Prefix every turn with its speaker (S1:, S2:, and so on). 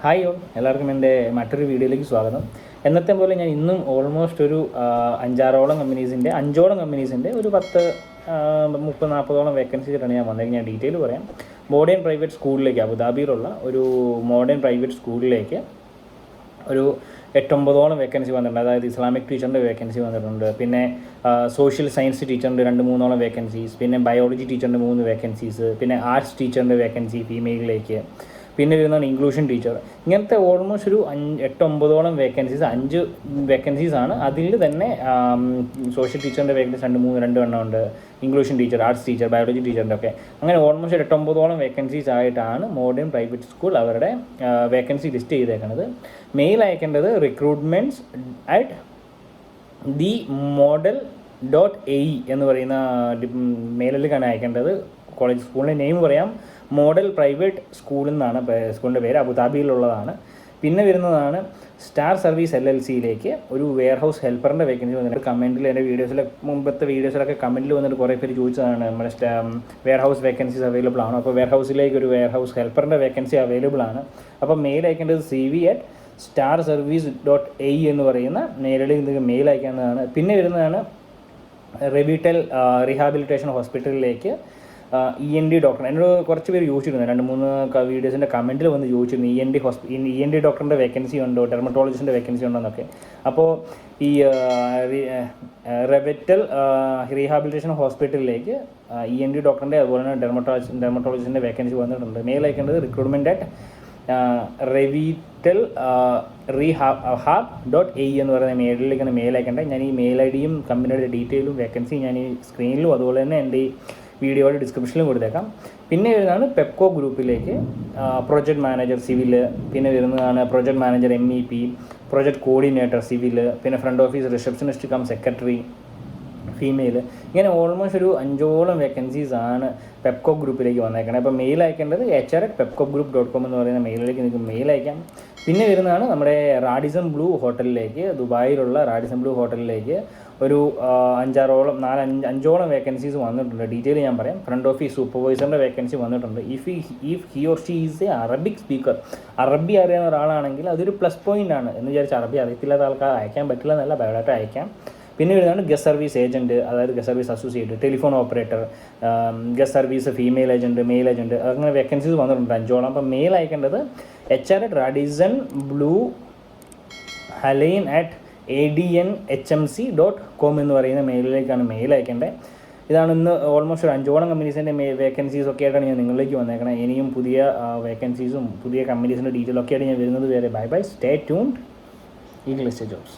S1: Hi all, എല്ലാവർക്കും എൻ്റെ മറ്റൊരു വീഡിയോയിലേക്ക് സ്വാഗതം. എന്നത്തെ പോലെ ഞാൻ ഇന്നും ഓൾമോസ്റ്റ് ഒരു അഞ്ചോളം കമ്പനീസിൻ്റെ ഒരു 30-40 വേക്കൻസിയിട്ടാണ് ഞാൻ വന്നേക്കുന്നത്. ഞാൻ ഡീറ്റെയിൽ പറയാം. മോഡേൺ പ്രൈവറ്റ് സ്കൂളിലേക്ക്, അബുദാബിയിലുള്ള ഒരു മോഡേൺ പ്രൈവറ്റ് സ്കൂളിലേക്ക് ഒരു 8-9 വേക്കൻസി വന്നിട്ടുണ്ട്. അതായത് ഇസ്ലാമിക് ടീച്ചറിൻ്റെ വേക്കൻസി വന്നിട്ടുണ്ട്, പിന്നെ സോഷ്യൽ സയൻസ് ടീച്ചറിൻ്റെ 2-3 വേക്കൻസീസ്, പിന്നെ ബയോളജി ടീച്ചറിൻ്റെ 3 വേക്കൻസീസ്, പിന്നെ ആർട്സ് ടീച്ചറിൻ്റെ വേക്കൻസി ഫീമെയിലിലേക്ക്, പിന്നെ വരുന്നതാണ് ഇംഗ്ലീഷൻ ടീച്ചർ. ഇങ്ങനത്തെ ഓൾമോസ്റ്റ് ഒരു 8-9 വേക്കൻസീസ്, 5 വേക്കൻസീസാണ്. അതിൽ തന്നെ സോഷ്യൽ ടീച്ചറിൻ്റെ വേക്കൻസി 2 എണ്ണം ഉണ്ട്, ഇംഗ്ലീഷൻ ടീച്ചർ, ആർട്സ് ടീച്ചർ, ബയോളജി ടീച്ചറിൻ്റെ ഒക്കെ. അങ്ങനെ ഓൾമോസ്റ്റ് 8-9 വേക്കൻസീസ് ആയിട്ടാണ് മോഡേൺ പ്രൈവറ്റ് സ്കൂൾ അവരുടെ വേക്കൻസി ലിസ്റ്റ് ചെയ്തേക്കുന്നത്. മെയിൽ അയക്കേണ്ടത് recruitments@themodel.ae എന്ന് പറയുന്ന മെയിലിലേക്കാണ് അയക്കേണ്ടത്. കോളേജ് സ്കൂളിൻ്റെ നെയിം പറയാം, മോഡൽ പ്രൈവറ്റ് സ്കൂൾ എന്നാണ് സ്കൂളിൻ്റെ പേര്. അബുദാബിയിലുള്ളതാണ്. പിന്നെ വരുന്നതാണ് സ്റ്റാർ സർവീസ് LLCയിലേക്ക് ഒരു വെയർ ഹൗസ് ഹെൽപ്പറിൻ്റെ വേക്കൻസി വന്നിട്ട്. കമൻറ്റിൽ എൻ്റെ മുമ്പത്തെ വീഡിയോസിലൊക്കെ കമൻറ്റിൽ വന്നിട്ട് കുറേ പേര് ചോദിച്ചതാണ് നമ്മുടെ വെയർ ഹൗസ് വേക്കൻസീസ് അവൈലബിൾ ആണോ. അപ്പോൾ വെയർ ഹൗസിലേക്ക് ഒരു വെയർ ഹൗസ് ഹെൽപ്പറിൻ്റെ വേക്കൻസി അവൈലബിൾ ആണ്. അപ്പോൾ മെയിൽ അയക്കേണ്ടത് cv@starservice.ae എന്ന് പറയുന്ന മെയിലിലേക്ക് മെയിൽ അയക്കേണ്ടതാണ്. പിന്നെ വരുന്നതാണ് റെവിറ്റൽ റീഹാബിലിറ്റേഷൻ ഹോസ്പിറ്റലിലേക്ക് ENT ഡോക്ടർ. എന്നോട് കുറച്ച് പേര് ചോദിച്ചിരുന്നു, 2-3 വീഡിയോസിൻ്റെ കമൻറ്റിൽ വന്ന് ചോദിച്ചിരുന്നു ENT ഡോക്ടറിൻ്റെ വേക്കൻസി ഉണ്ടോ, ഡെർമറ്റോളജിസ്റ്റിൻ്റെ വേക്കൻസി ഉണ്ടോ എന്നൊക്കെ. അപ്പോൾ ഈ റെവിറ്റൽ റീഹാബിലിറ്റേഷൻ ഹോസ്പിറ്റലിലേക്ക് ENT ഡോക്ടറിൻ്റെ അതുപോലെ തന്നെ ഡെർമറ്റോളജിസ്റ്റിൻ്റെ വേക്കൻസി വന്നിട്ടുണ്ട്. മെയിൽ അയക്കേണ്ടത് recruitment@revital-rehab.ae എന്ന് പറയുന്ന മെയിലിലേക്കാണ് മെയിൽ അയക്കേണ്ടത്. ഞാൻ ഈ മെയിൽ ഐഡിയും കമ്പനിയുടെ ഡീറ്റെയിലും വേക്കൻസി ഞാൻ ഈ സ്ക്രീനിലും അതുപോലെ തന്നെ എൻ്റെ ഈ വീഡിയോയുടെ ഡിസ്ക്രിപ്ഷനിലും കൊടുത്തേക്കാം. പിന്നെ വരുന്നതാണ് പെപ്കോ ഗ്രൂപ്പിലേക്ക് പ്രൊജക്ട് മാനേജർ സിവിൽ, പിന്നെ വരുന്നതാണ് project manager MEP, project coordinator civil, പിന്നെ front office receptionist cum secretary female. ഇങ്ങനെ ഓൾമോസ്റ്റ് ഒരു 5 വേക്കൻസീസാണ് പെപ്കോ ഗ്രൂപ്പിലേക്ക് വന്നേക്കണേ. അപ്പോൾ മെയിൽ അയക്കേണ്ടത് hr@pepcogroup.com എന്ന് പറയുന്ന മെയിലിലേക്ക് നിങ്ങൾക്ക് മെയിൽ അയക്കാം. പിന്നെ വരുന്നതാണ് നമ്മുടെ റാഡിസൺ ബ്ലൂ ഹോട്ടലിലേക്ക്, ദുബായിലുള്ള റാഡിസൺ ബ്ലൂ ഹോട്ടലിലേക്ക് ഒരു 5 വേക്കൻസീസ് വന്നിട്ടുണ്ട്. ഡീറ്റെയിൽ ഞാൻ പറയാം. ഫ്രണ്ട് ഓഫീസ് സൂപ്പർവൈസറിൻ്റെ വേക്കൻസി വന്നിട്ടുണ്ട്. If he or she is A Arabic speaker, അറബി അറിയാവുന്ന ഒരാളാണെങ്കിൽ അതൊരു പ്ലസ് പോയിൻ്റ് ആണ്. എന്ന് വിചാരിച്ച് അറബി അറിയത്തില്ലാത്ത ആൾക്കാർ അയക്കാൻ പറ്റില്ല എന്നല്ല, ബയോഡാറ്റ അയക്കാം. പിന്നെ വരുന്നതാണ് ഗസ്റ്റ് സർവീസ് ഏജൻറ്റ്, അതായത് guest service associate, telephone operator, guest service female agent, male agent, അങ്ങനെ വേക്കൻസീസ് വന്നിട്ടുണ്ട് 5. അപ്പം മെയിൽ അയക്കേണ്ടത് hr@radisson-blue-halein@adnhmc.com എന്ന് പറയുന്ന മെയിലിലേക്കാണ് മെയിൽ അയക്കേണ്ടത്. ഇതാണ് ഇന്ന് ഓൾമോസ്റ്റ് ഒരു 5 കമ്പനീസിൻ്റെ വേക്കൻസീസ് ഒക്കെ ആയിട്ടാണ് ഞാൻ നിങ്ങളിലേക്ക് വന്നേക്കണേ. ഇനിയും പുതിയ വേക്കൻസീസും പുതിയ കമ്പനീസിൻ്റെ ഡീറ്റെയിൽ ഒക്കെ ആയിട്ട് ഞാൻ വരുന്നത് വരെ by stay tuned. Eagle estate jobs.